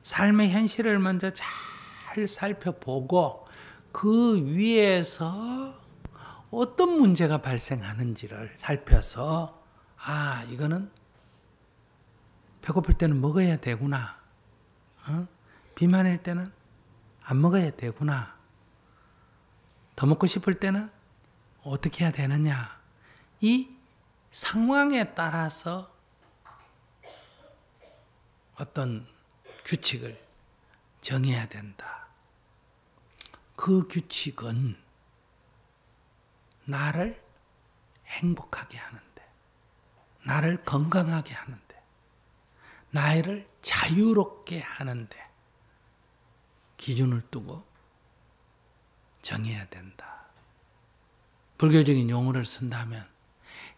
삶의 현실을 먼저 잘 살펴보고 그 위에서 어떤 문제가 발생하는지를 살펴서 이거는 배고플 때는 먹어야 되구나. 비만일 때는 안 먹어야 되구나. 더 먹고 싶을 때는 어떻게 해야 되느냐. 이 상황에 따라서 어떤 규칙을 정해야 된다. 그 규칙은 나를 행복하게 하는데, 나를 건강하게 하는데, 나를 자유롭게 하는데 기준을 두고 정해야 된다. 불교적인 용어를 쓴다면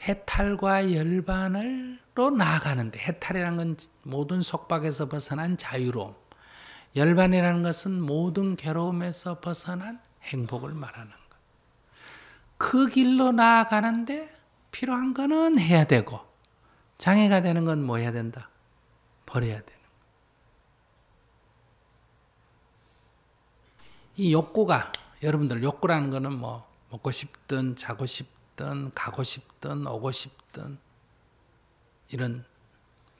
해탈과 열반으로 나아가는데, 해탈이라는 건 모든 속박에서 벗어난 자유로움, 열반이라는 것은 모든 괴로움에서 벗어난 행복을 말하는 것. 그 길로 나아가는데 필요한 거는 해야 되고, 장애가 되는 건 뭐 해야 된다? 버려야 되는 것. 이 욕구가, 여러분들 욕구라는 거는 뭐 먹고 싶든 자고 싶든 가고 싶든 오고 싶든 이런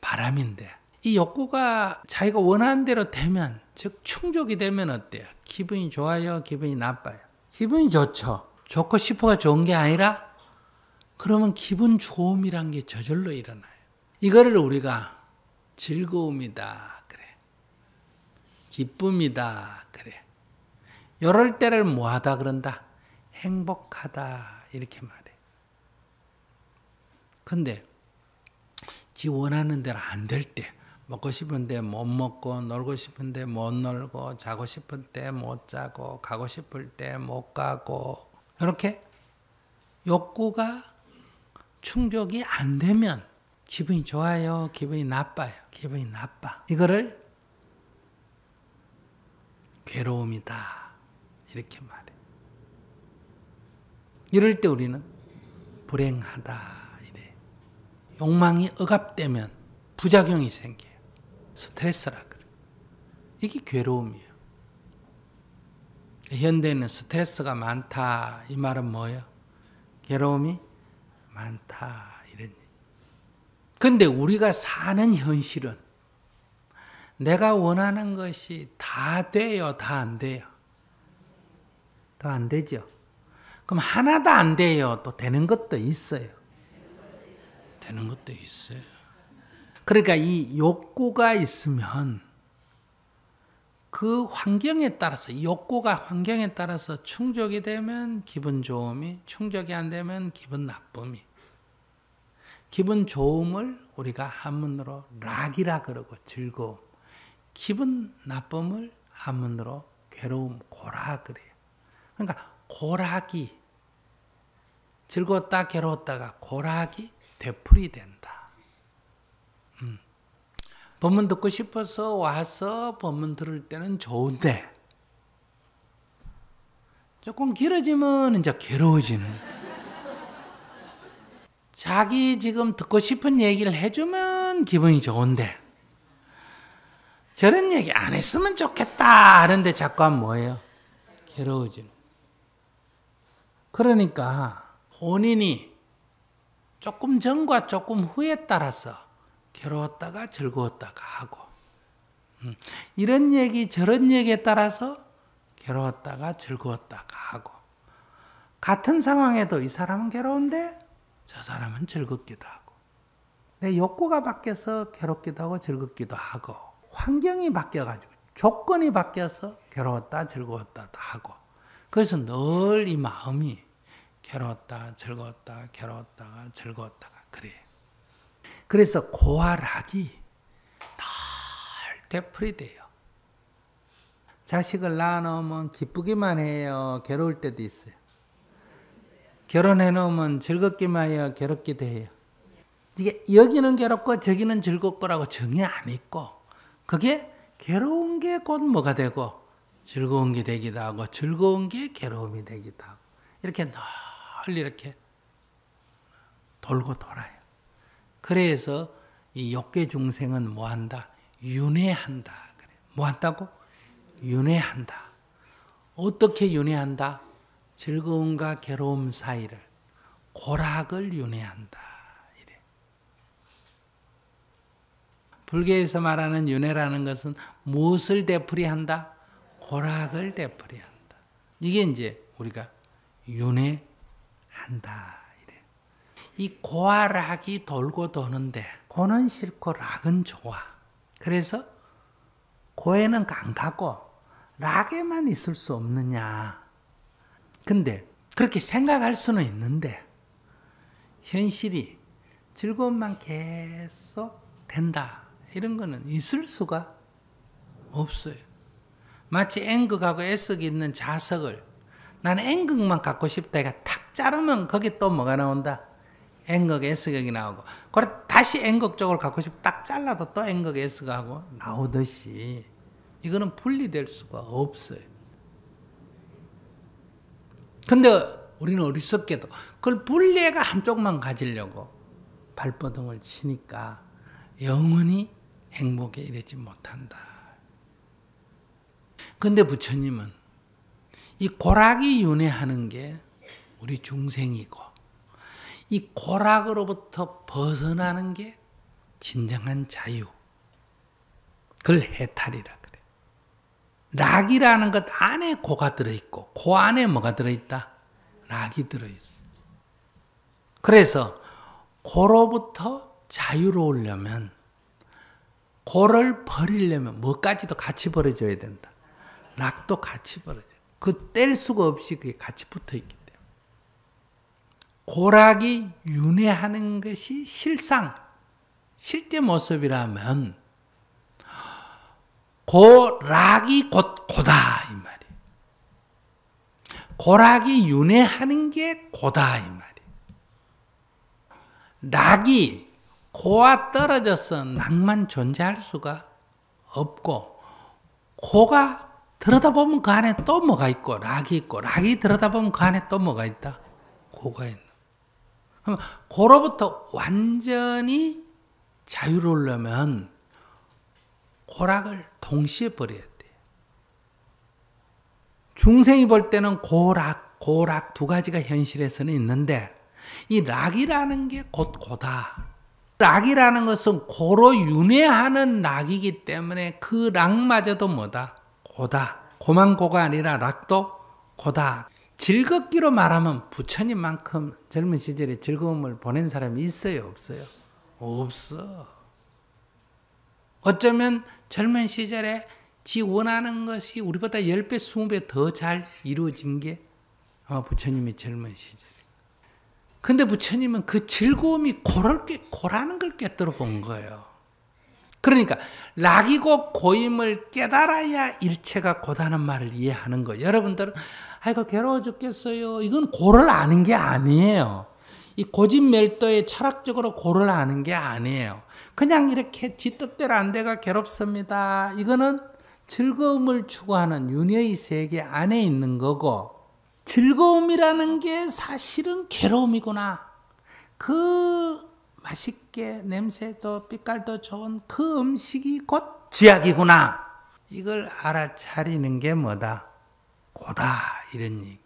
바람인데, 이 욕구가 자기가 원하는 대로 되면, 즉 충족이 되면 어때요? 기분이 좋아요? 기분이 나빠요? 기분이 좋죠. 좋고 싶어가 좋은 게 아니라 그러면 기분 좋음이란 게 저절로 일어나요. 이거를 우리가 즐거움이다 그래, 기쁨이다 그래, 이럴 때를 뭐하다 그런다? 행복하다 이렇게 말해. 근데 지 원하는 대로 안 될 때, 먹고 싶은데 못 먹고, 놀고 싶은데 못 놀고, 자고 싶을 때 못 자고, 가고 싶을 때 못 가고, 이렇게 욕구가 충족이 안 되면 기분이 좋아요? 기분이 나빠요? 기분이 나빠. 이거를 괴로움이다 이렇게 말해. 이럴 때 우리는 불행하다 이래. 욕망이 억압되면 부작용이 생겨요. 스트레스라 그래. 이게 괴로움이에요. 현대에는 스트레스가 많다 이 말은 뭐예요? 괴로움이 많다 이런 얘기. 근데 우리가 사는 현실은 내가 원하는 것이 다 돼요? 다 안 돼요? 더 안 되죠. 그럼 하나도 안 돼요? 또 되는 것도 있어요. 되는 것도 있어요. 그러니까 이 욕구가 있으면 그 환경에 따라서, 욕구가 환경에 따라서 충족이 되면 기분 좋음이, 충족이 안 되면 기분 나쁨이. 기분 좋음을 우리가 한문으로 락이라 그러고 즐거움, 기분 나쁨을 한문으로 괴로움, 고락 그래요. 그러니까 고락이, 즐거웠다 괴로웠다가 고락이 되풀이 된다. 법문 듣고 싶어서 와서 법문 들을 때는 좋은데 조금 길어지면 이제 괴로워지는. 자기 지금 듣고 싶은 얘기를 해주면 기분이 좋은데 저런 얘기 안 했으면 좋겠다 하는데 자꾸 하면 뭐예요? 괴로워지는. 그러니까 본인이 조금 전과 조금 후에 따라서 괴로웠다가 즐거웠다가 하고, 이런 얘기 저런 얘기에 따라서 괴로웠다가 즐거웠다가 하고, 같은 상황에도 이 사람은 괴로운데 저 사람은 즐겁기도 하고, 내 욕구가 바뀌어서 괴롭기도 하고 즐겁기도 하고, 환경이 바뀌어가지고 조건이 바뀌어서 괴로웠다 즐거웠다 하고, 그래서 늘 이 마음이 괴로웠다 즐거웠다 괴로웠다가 즐거웠다가 그래. 그래서 고와 락이 늘 되풀이 돼요. 자식을 낳아놓으면 기쁘기만 해요? 괴로울 때도 있어요? 결혼해놓으면 즐겁기만 해요? 괴롭기도 해요? 이게 여기는 괴롭고 저기는 즐겁고라고 정이 안 있고, 그게 괴로운 게 곧 뭐가 되고 즐거운 게 되기도 하고 즐거운 게 괴로움이 되기도 하고, 이렇게 늘 이렇게 돌고 돌아요. 그래서 이 욕계 중생은 뭐한다? 윤회한다. 그래. 뭐 한다고? 윤회한다. 어떻게 윤회한다? 즐거움과 괴로움 사이를, 고락을 윤회한다. 이래. 불교에서 말하는 윤회라는 것은 무엇을 되풀이한다? 고락을 되풀이한다. 이게 이제 우리가 윤회한다. 이래. 이 고와 락이 돌고 도는데 고는 싫고 락은 좋아. 그래서 고에는 안 가고 락에만 있을 수 없느냐. 근데 그렇게 생각할 수는 있는데 현실이 즐거움만 계속 된다. 이런 거는 있을 수가 없어요. 마치 N극하고 S극이 있는 자석을 나는 N극만 갖고 싶다. 해가 탁 자르면 거기 또 뭐가 나온다? N극, S극이 나오고. 그래 다시 N극 쪽을 갖고 싶다. 딱 잘라도 또 N극, S극하고 나오듯이 이거는 분리될 수가 없어요. 근데 우리는 어리석게도 그걸 분리해가 한쪽만 가지려고 발버둥을 치니까 영원히 행복에 이르지 못한다. 근데 부처님은 이 고락이 윤회하는 게 우리 중생이고 이 고락으로부터 벗어나는 게 진정한 자유. 그걸 해탈이라 그래. 락이라는 것 안에 고가 들어있고 고 안에 뭐가 들어있다? 락이 들어있어. 그래서 고로부터 자유로우려면 고를 버리려면 뭐까지도 같이 버려줘야 된다. 락도 같이 버려줘야 돼. 그 뗄 수가 없이 그게 같이 붙어있기 때문에. 고락이 윤회하는 것이 실상, 실제 모습이라면 고락이 곧 고다 이 말이에요. 고락이 윤회하는 게 고다 이 말이에요. 락이 고와 떨어져서 락만 존재할 수가 없고 고가 들여다보면 그 안에 또 뭐가 있고 락이 있고 락이 들여다보면 그 안에 또 뭐가 있다? 고가 있는. 그럼 고로부터 완전히 자유로우려면 고락을 동시에 버려야 돼. 중생이 볼 때는 고락 두 가지가 현실에서는 있는데 이 락이라는 게 곧 고다. 락이라는 것은 고로 윤회하는 락이기 때문에 그 락마저도 뭐다? 고다. 고만 고가 아니라 락도 고다. 즐겁기로 말하면 부처님만큼 젊은 시절에 즐거움을 보낸 사람이 있어요? 없어요? 없어. 어쩌면 젊은 시절에 지 원하는 것이 우리보다 10배, 20배 더 잘 이루어진 게 아마 부처님의 젊은 시절. 근데 부처님은 그 즐거움이 고라는 걸 깨뜨려 본 거예요. 그러니까 락이고 고임을 깨달아야 일체가 고다는 말을 이해하는 거예요. 여러분들은 아이고 괴로워 죽겠어요. 이건 고를 아는 게 아니에요. 이 고집멸도의 철학적으로 고를 아는 게 아니에요. 그냥 이렇게 지 뜻대로 안 돼가 괴롭습니다. 이거는 즐거움을 추구하는 윤회의 세계 안에 있는 거고 즐거움이라는 게 사실은 괴로움이구나. 그 맛있게 냄새도 빛깔도 좋은 그 음식이 곧 지약이구나. 이걸 알아차리는 게 뭐다? 고다 이런 얘기.